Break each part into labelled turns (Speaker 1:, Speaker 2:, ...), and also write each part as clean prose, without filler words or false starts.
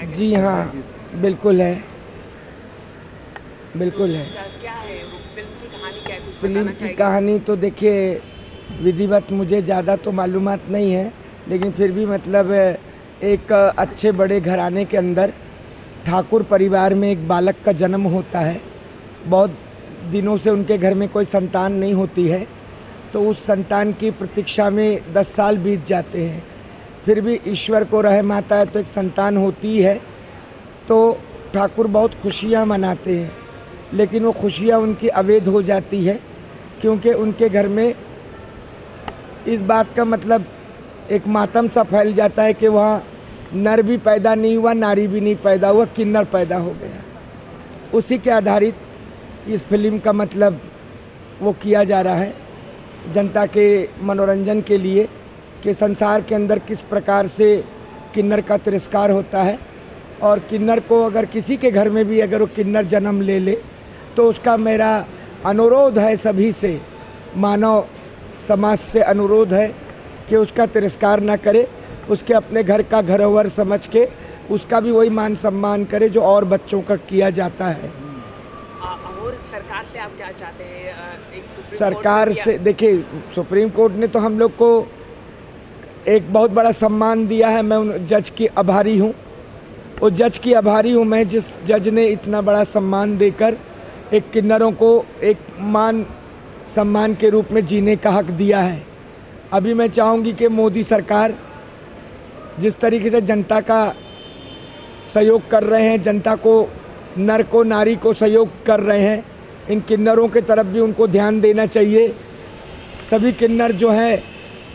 Speaker 1: जी हाँ, बिल्कुल है, बिल्कुल है।
Speaker 2: क्या है फिल्म की कहानी, क्या है, कुछ
Speaker 1: फिल्म
Speaker 2: बताना
Speaker 1: की
Speaker 2: चाहेंगे?
Speaker 1: कहानी तो देखिए विधिवत मुझे ज़्यादा तो मालूमात नहीं है, लेकिन फिर भी मतलब एक अच्छे बड़े घराने के अंदर ठाकुर परिवार में एक बालक का जन्म होता है। बहुत दिनों से उनके घर में कोई संतान नहीं होती है, तो उस संतान की प्रतीक्षा में 10 साल बीत जाते हैं। फिर भी ईश्वर को रहम आता है तो एक संतान होती है, तो ठाकुर बहुत खुशियाँ मनाते हैं, लेकिन वो खुशियाँ उनकी अवैध हो जाती है, क्योंकि उनके घर में इस बात का मतलब एक मातम सा फैल जाता है कि वहाँ नर भी पैदा नहीं हुआ, नारी भी नहीं पैदा हुआ, किन्नर पैदा हो गया। उसी के आधारित इस फिल्म का मतलब वो किया जा रहा है जनता के मनोरंजन के लिए, कि संसार के अंदर किस प्रकार से किन्नर का तिरस्कार होता है, और किन्नर को अगर किसी के घर में भी अगर वो किन्नर जन्म ले ले तो उसका मेरा अनुरोध है, सभी से, मानव समाज से अनुरोध है कि उसका तिरस्कार ना करे, उसके अपने घर का घरोवर समझ के उसका भी वही मान सम्मान करे जो और बच्चों का किया जाता है।
Speaker 2: और सरकार से आप क्या चाहते हैं?
Speaker 1: सरकार से देखिए, सुप्रीम कोर्ट ने तो हम लोग को एक बहुत बड़ा सम्मान दिया है। मैं उन जज की आभारी हूँ, उस जज की आभारी हूँ मैं जिस जज ने इतना बड़ा सम्मान देकर एक किन्नरों को एक मान सम्मान के रूप में जीने का हक दिया है। अभी मैं चाहूँगी कि मोदी सरकार जिस तरीके से जनता का सहयोग कर रहे हैं, जनता को, नर को, नारी को सहयोग कर रहे हैं, इन किन्नरों के तरफ भी उनको ध्यान देना चाहिए। सभी किन्नर जो हैं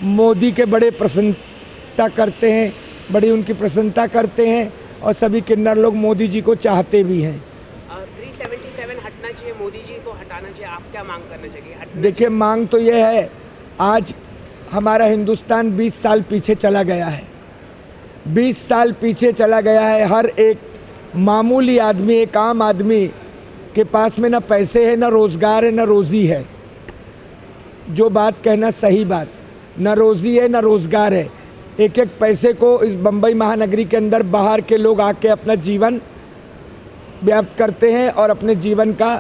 Speaker 1: मोदी के बड़े प्रसन्नता करते हैं, बड़ी उनकी प्रसन्नता करते हैं, और सभी किन्नर लोग मोदी जी को चाहते भी हैं।
Speaker 2: 377 हटना चाहिए, मोदी जी को हटाना चाहिए, आप क्या मांग करना चाहिए?
Speaker 1: देखिए, मांग तो ये है, आज हमारा हिंदुस्तान 20 साल पीछे चला गया है, 20 साल पीछे चला गया है। हर एक मामूली आदमी, एक आम आदमी के पास में ना पैसे है, ना रोज़गार है, ना रोज़ी है। जो बात कहना सही बात, ना रोज़ी है, ना रोज़गार है। एक एक पैसे को इस बम्बई महानगरी के अंदर बाहर के लोग आके अपना जीवन व्याप्त करते हैं और अपने जीवन का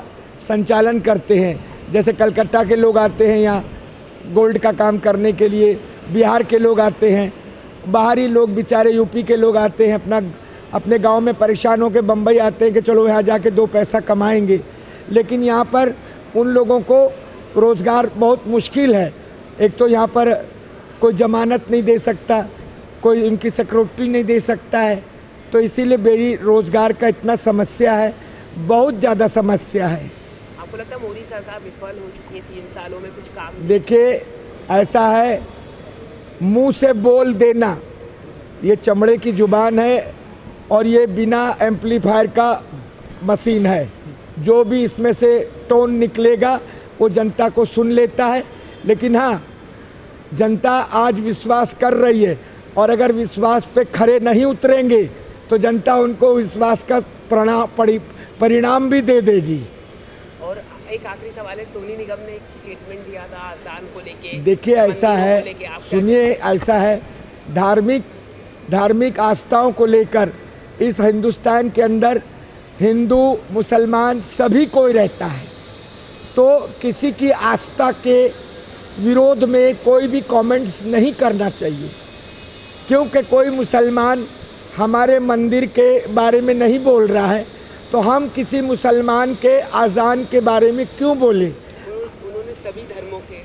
Speaker 1: संचालन करते हैं। जैसे कलकत्ता के लोग आते हैं यहाँ गोल्ड का काम करने के लिए, बिहार के लोग आते हैं, बाहरी लोग बेचारे यूपी के लोग आते हैं, अपने गांव में परेशान होकर बम्बई आते हैं कि चलो यहाँ जाके 2 पैसा कमाएंगे। लेकिन यहाँ पर उन लोगों को रोज़गार बहुत मुश्किल है। एक तो यहाँ पर कोई जमानत नहीं दे सकता, कोई उनकी सिक्योरिटी नहीं दे सकता है, तो इसीलिए बेरोज़गार का इतना समस्या है, बहुत ज़्यादा समस्या है।
Speaker 2: आपको लगता है मोदी सरकार विफल हो चुकी है 3 सालों में, कुछ काम?
Speaker 1: देखिए, ऐसा है, मुंह से बोल देना ये चमड़े की जुबान है, और ये बिना एम्पलीफायर का मशीन है। जो भी इसमें से टोन निकलेगा वो जनता को सुन लेता है। लेकिन हाँ, जनता आज विश्वास कर रही है, और अगर विश्वास पे खरे नहीं उतरेंगे तो जनता उनको विश्वास का परिणाम भी दे देगी।
Speaker 2: और एक आखिरी सवाल है, सोनी निगम ने एक स्टेटमेंट दिया था दान को लेके।
Speaker 1: देखिए, ऐसा है, सुनिए, ऐसा है, धार्मिक आस्थाओं को लेकर इस हिंदुस्तान के अंदर हिंदू मुसलमान सभी कोई रहता है, तो किसी की आस्था के विरोध में कोई भी कमेंट्स नहीं करना चाहिए, क्योंकि कोई मुसलमान हमारे मंदिर के बारे में नहीं बोल रहा है, तो हम किसी मुसलमान के अजान के बारे में क्यों बोलें?
Speaker 2: उन्होंने सभी धर्मों के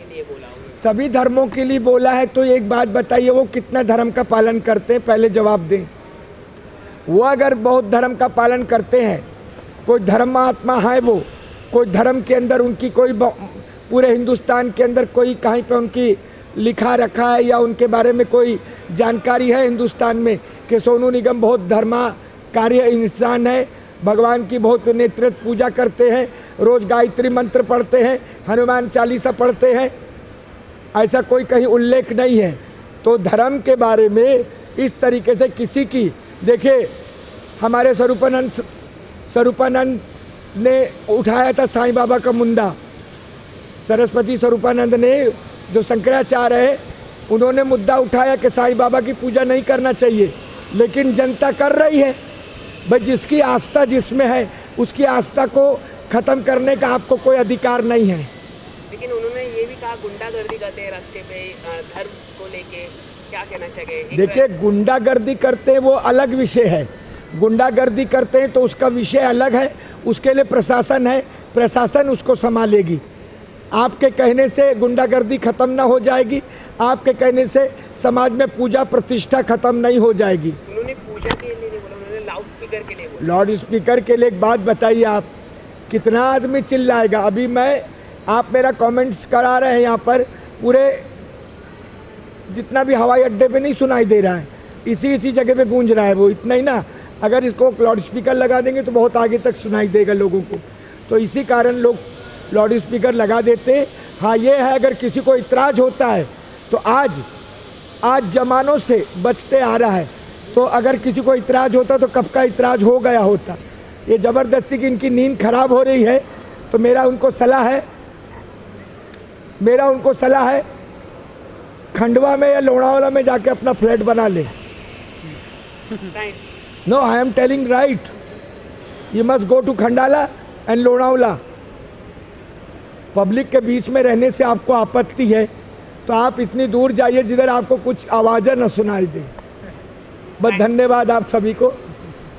Speaker 2: लिए बोला,
Speaker 1: सभी धर्मों के लिए बोला है, तो एक बात बताइए, वो कितना धर्म का पालन करते हैं, पहले जवाब दें। वो अगर बहुत धर्म का पालन करते हैं, कोई धर्मात्मा है, वो कोई धर्म के अंदर उनकी कोई पूरे हिंदुस्तान के अंदर कोई कहीं पे उनकी लिखा रखा है या उनके बारे में कोई जानकारी है हिंदुस्तान में कि सोनू निगम बहुत धर्माकारी इंसान है, भगवान की बहुत नेतृत्व पूजा करते हैं, रोज गायत्री मंत्र पढ़ते हैं, हनुमान चालीसा पढ़ते हैं, ऐसा कोई कहीं उल्लेख नहीं है। तो धर्म के बारे में इस तरीके से किसी की, देखिए, हमारे स्वरूपानंद ने उठाया था साईं बाबा का मुद्दा, सरस्वती स्वरूपानंद ने, जो शंकराचार्य है, उन्होंने मुद्दा उठाया कि साईं बाबा की पूजा नहीं करना चाहिए, लेकिन जनता कर रही है। भाई जिसकी आस्था जिसमें है उसकी आस्था को ख़त्म करने का आपको कोई अधिकार नहीं है।
Speaker 2: लेकिन उन्होंने ये भी कहा गुंडागर्दी करते हैं रास्ते पे धर्म को लेके, क्या कहना चाहिए?
Speaker 1: देखिए, गुंडागर्दी करते हैं वो अलग विषय है। गुंडागर्दी करते हैं तो उसका विषय अलग है, उसके लिए प्रशासन है, प्रशासन उसको संभालेगी। आपके कहने से गुंडागर्दी खत्म ना हो जाएगी, आपके कहने से समाज में पूजा प्रतिष्ठा खत्म नहीं हो जाएगी।
Speaker 2: उन्होंने पूजा के लिए नहीं बोला, उन्होंने लाउड स्पीकर के लिए बोला।
Speaker 1: लाउड स्पीकर के लिए एक बात बताइए, आप कितना आदमी चिल्लाएगा? अभी आप मेरा कमेंट्स करा रहे हैं यहाँ पर, पूरे जितना भी हवाई अड्डे पे नहीं सुनाई दे रहा है, इसी जगह पे गूंज रहा है वो, इतना ही ना। अगर इसको लाउड स्पीकर लगा देंगे तो बहुत आगे तक सुनाई देगा लोगों को, तो इसी कारण लोग लाउड स्पीकर लगा देते हैं। हाँ, ये है, अगर किसी को इतराज होता है तो आज जमानों से बचते आ रहा है, तो अगर किसी को इतराज होता तो कब का इतराज हो गया होता। ये ज़बरदस्ती की इनकी नींद खराब हो रही है, तो मेरा उनको सलाह है खंडवा में या लोनावाला में जाके अपना फ्लैट बना ले। No, I am telling right, you must go to Khandala and Lonavala. Public के बीच में रहने से आपको आपत्ति है तो आप इतनी दूर जाइए जिधर आपको कुछ आवाज़ें न सुनाई दे। बस धन्यवाद आप सभी को।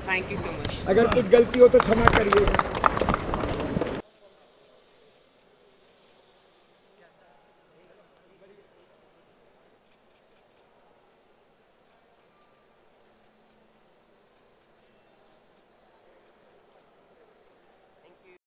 Speaker 2: Thank you so much.
Speaker 1: अगर कुछ गलती हो तो क्षमा करिए।